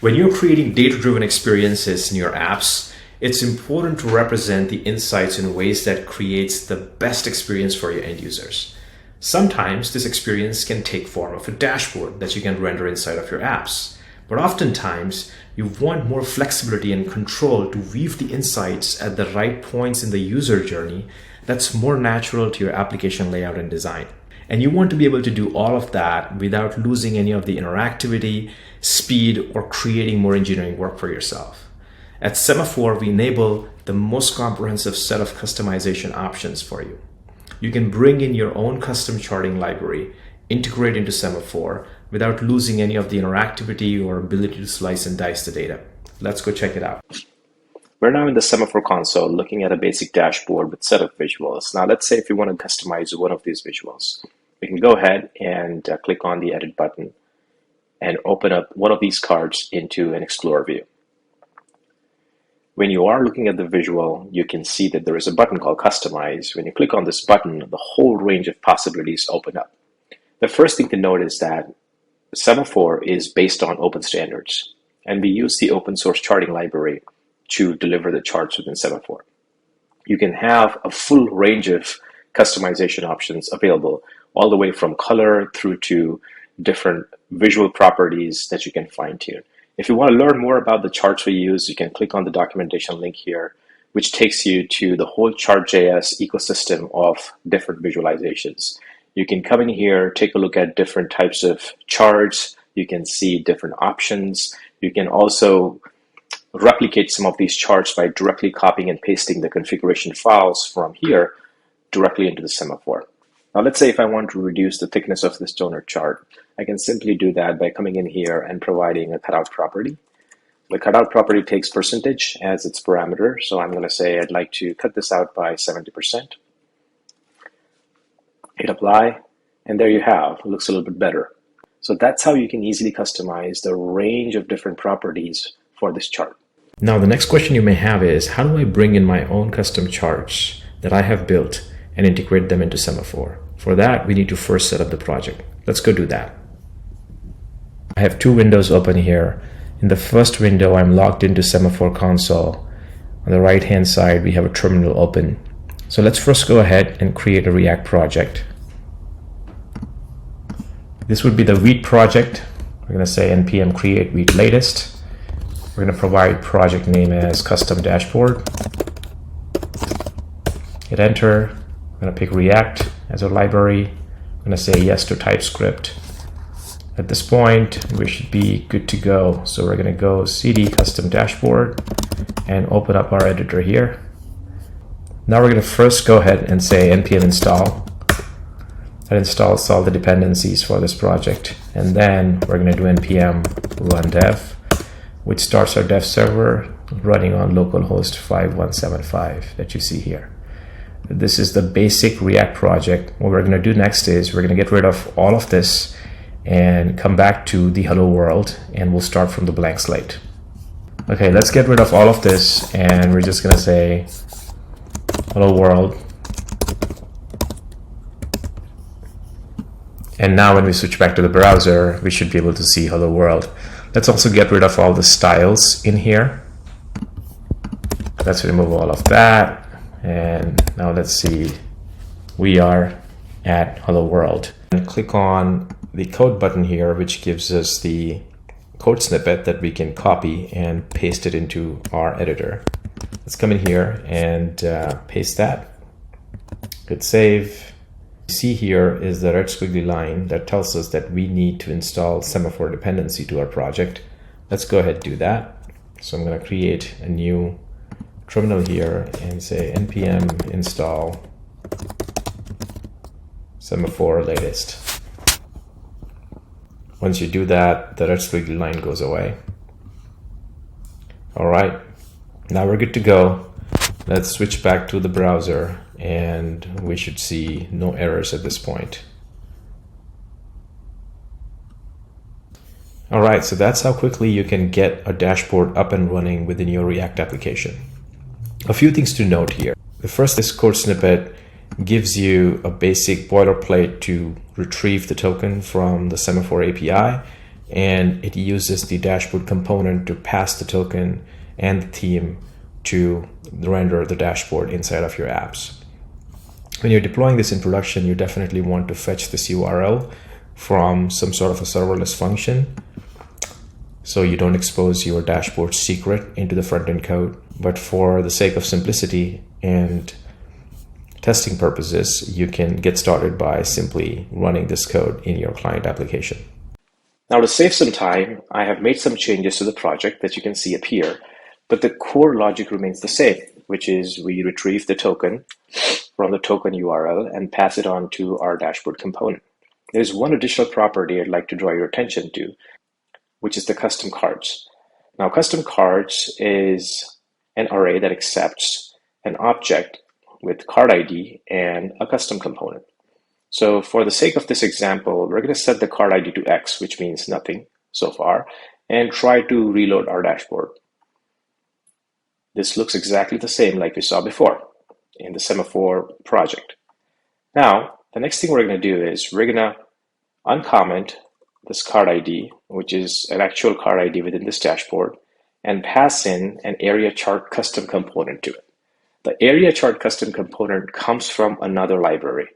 When you're creating data-driven experiences in your apps, it's important to represent the insights in ways that creates the best experience for your end users. Sometimes this experience can take form of a dashboard that you can render inside of your apps. But oftentimes, you want more flexibility and control to weave the insights at the right points in the user journey that's more natural to your application layout and design. And you want to be able to do all of that without losing any of the interactivity, speed, or creating more engineering work for yourself. At Semaphor, we enable the most comprehensive set of customization options for you. You can bring in your own custom charting library, integrate into Semaphor without losing any of the interactivity or ability to slice and dice the data. Let's go check it out. We're now in the Semaphor console looking at a basic dashboard with a set of visuals. Now let's say if we want to customize one of these visuals. We can go ahead and click on the edit button and open up one of these cards into an Explorer view. When you are looking at the visual, you can see that there is a button called Customize. When you click on this button, the whole range of possibilities open up. The first thing to note is that Semaphor is based on open standards, and we use the open source charting library to deliver the charts within Semaphor. You can have a full range of customization options available, all the way from color through to different visual properties that you can fine tune. If you want to learn more about the charts we use, you can click on the documentation link here, which takes you to the whole Chart.js ecosystem of different visualizations. You can come in here, take a look at different types of charts. You can see different options. You can also replicate some of these charts by directly copying and pasting the configuration files from here directly into the Semaphor. Now let's say if I want to reduce the thickness of this donor chart, I can simply do that by coming in here and providing a cutout property. The cutout property takes percentage as its parameter, so I'm going to say I'd like to cut this out by 70%. Hit apply, and there you have. It looks a little bit better. So that's how you can easily customize the range of different properties for this chart. Now the next question you may have is, how do I bring in my own custom charts that I have built and integrate them into Semaphor? For that, we need to first set up the project. Let's go do that. I have two windows open here. In the first window, I'm logged into Semaphor console. On the right-hand side, we have a terminal open. So let's first go ahead and create a React project. This would be the Vite project. We're going to say npm create Vite latest. We're going to provide project name as custom dashboard. Hit enter. I'm going to pick React as a library. I'm going to say yes to TypeScript. At this point, we should be good to go. So we're going to go cd custom dashboard and open up our editor here. Now we're going to first go ahead and say npm install. That installs all the dependencies for this project. And then we're going to do npm run dev, which starts our dev server running on localhost 5175 that you see here. This is the basic React project. What we're going to do next is we're going to get rid of all of this and come back to the hello world, and we'll start from the blank slate. Okay, let's get rid of all of this, and we're just going to say hello world. And now when we switch back to the browser, we should be able to see hello world. Let's also get rid of all the styles in here. Let's remove all of that. And now let's see, we are at hello world. And click on the code button here, which gives us the code snippet that we can copy and paste it into our editor. Let's come in here and paste that. Hit save. See here is the red squiggly line that tells us that we need to install Semaphor dependency to our project. Let's go ahead and do that. So I'm going to create a new terminal here and say npm install Semaphor latest. Once you do that, the red squiggly line goes away. All right, now we're good to go. Let's switch back to the browser and we should see no errors at this point. All right, so that's how quickly you can get a dashboard up and running within your React application. A few things to note here. The first, this code snippet gives you a basic boilerplate to retrieve the token from the Semaphor API and it uses the dashboard component to pass the token and the theme to render the dashboard inside of your apps. When you're deploying this in production, you definitely want to fetch this URL from some sort of a serverless function, so you don't expose your dashboard secret into the front-end code. But for the sake of simplicity and testing purposes, you can get started by simply running this code in your client application. Now, to save some time, I have made some changes to the project that you can see up here, but the core logic remains the same, which is we retrieve the token from the token URL and pass it on to our dashboard component. There's one additional property I'd like to draw your attention to, which is the custom cards. Now, custom cards is an array that accepts an object with card ID and a custom component. So for the sake of this example, we're going to set the card ID to X, which means nothing so far, and try to reload our dashboard. This looks exactly the same like we saw before in the Semaphor project. Now, the next thing we're going to do is we're going to uncomment this card ID, which is an actual card ID within this dashboard, and pass in an area chart custom component to it. The area chart custom component comes from another library.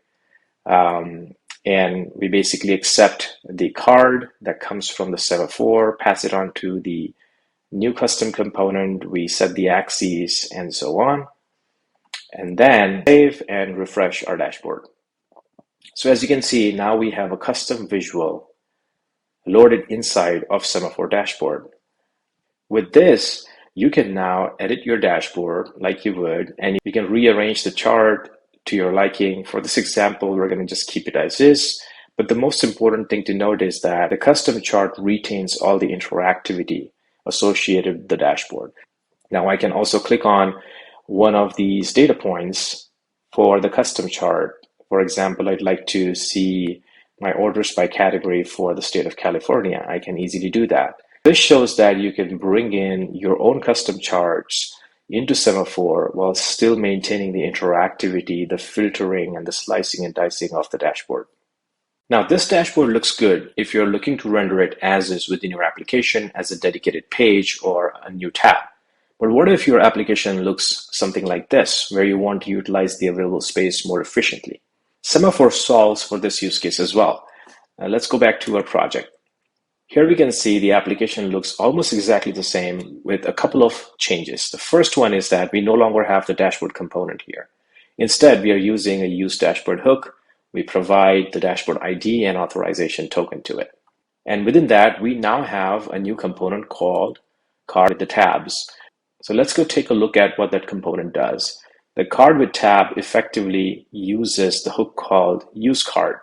And we basically accept the card that comes from the Semaphor, pass it on to the new custom component, we set the axes and so on, and then save and refresh our dashboard. So as you can see, now we have a custom visual loaded inside of Semaphor dashboard. With this, you can now edit your dashboard like you would, and you can rearrange the chart to your liking. For this example, we're going to just keep it as is. But the most important thing to note is that the custom chart retains all the interactivity associated with the dashboard. Now I can also click on one of these data points for the custom chart. For example, I'd like to see my orders by category for the state of California. I can easily do that. This shows that you can bring in your own custom charts into Semaphor while still maintaining the interactivity, the filtering, and the slicing and dicing of the dashboard. Now, this dashboard looks good if you're looking to render it as is within your application as a dedicated page or a new tab. But what if your application looks something like this, where you want to utilize the available space more efficiently? Semaphor solves for this use case as well. Now, let's go back to our project. Here we can see the application looks almost exactly the same with a couple of changes. The first one is that we no longer have the dashboard component here. Instead, we are using a use dashboard hook. We provide the dashboard ID and authorization token to it. And within that, we now have a new component called card with the tabs. So let's go take a look at what that component does. The card with tab effectively uses the hook called use card.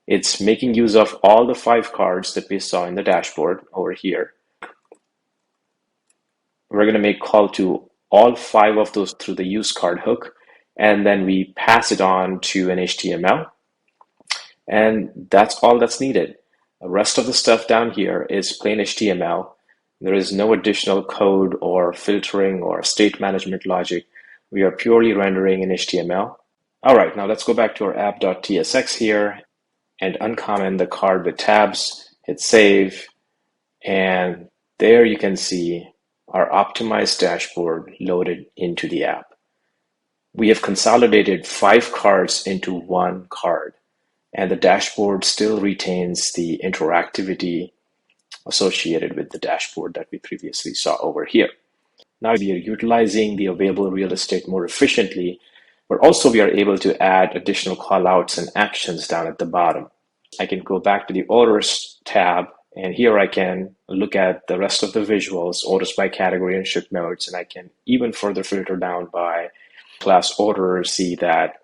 It's making use of all the 5 cards that we saw in the dashboard over here. We're going to make call to all 5 of those through the use card hook, and then we pass it on to an HTML. And that's all that's needed. The rest of the stuff down here is plain HTML. There is no additional code or filtering or state management logic. We are purely rendering in HTML. All right, now let's go back to our app.tsx here and uncomment the card with tabs, hit save, and there you can see our optimized dashboard loaded into the app. We have consolidated 5 cards into 1 card, and the dashboard still retains the interactivity associated with the dashboard that we previously saw over here. Now we are utilizing the available real estate more efficiently, but also we are able to add additional callouts and actions down at the bottom. I can go back to the orders tab, and here I can look at the rest of the visuals, orders by category and ship modes, and I can even further filter down by class order, see that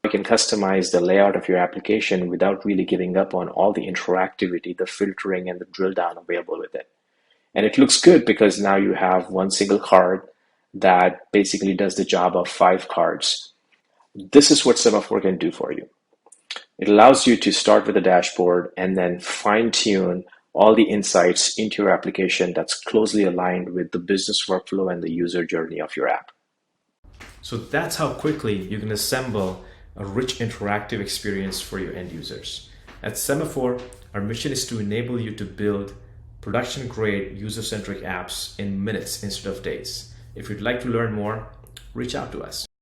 you can customize the layout of your application without really giving up on all the interactivity, the filtering, and the drill down available with it. And it looks good because now you have one single card that basically does the job of 5 cards. This is what Semaphor can do for you. It allows you to start with a dashboard and then fine-tune all the insights into your application that's closely aligned with the business workflow and the user journey of your app. So that's how quickly you can assemble a rich interactive experience for your end users. At Semaphor, Our mission is to enable you to build production-grade, user-centric apps in minutes instead of days. If you'd like to learn more, reach out to us.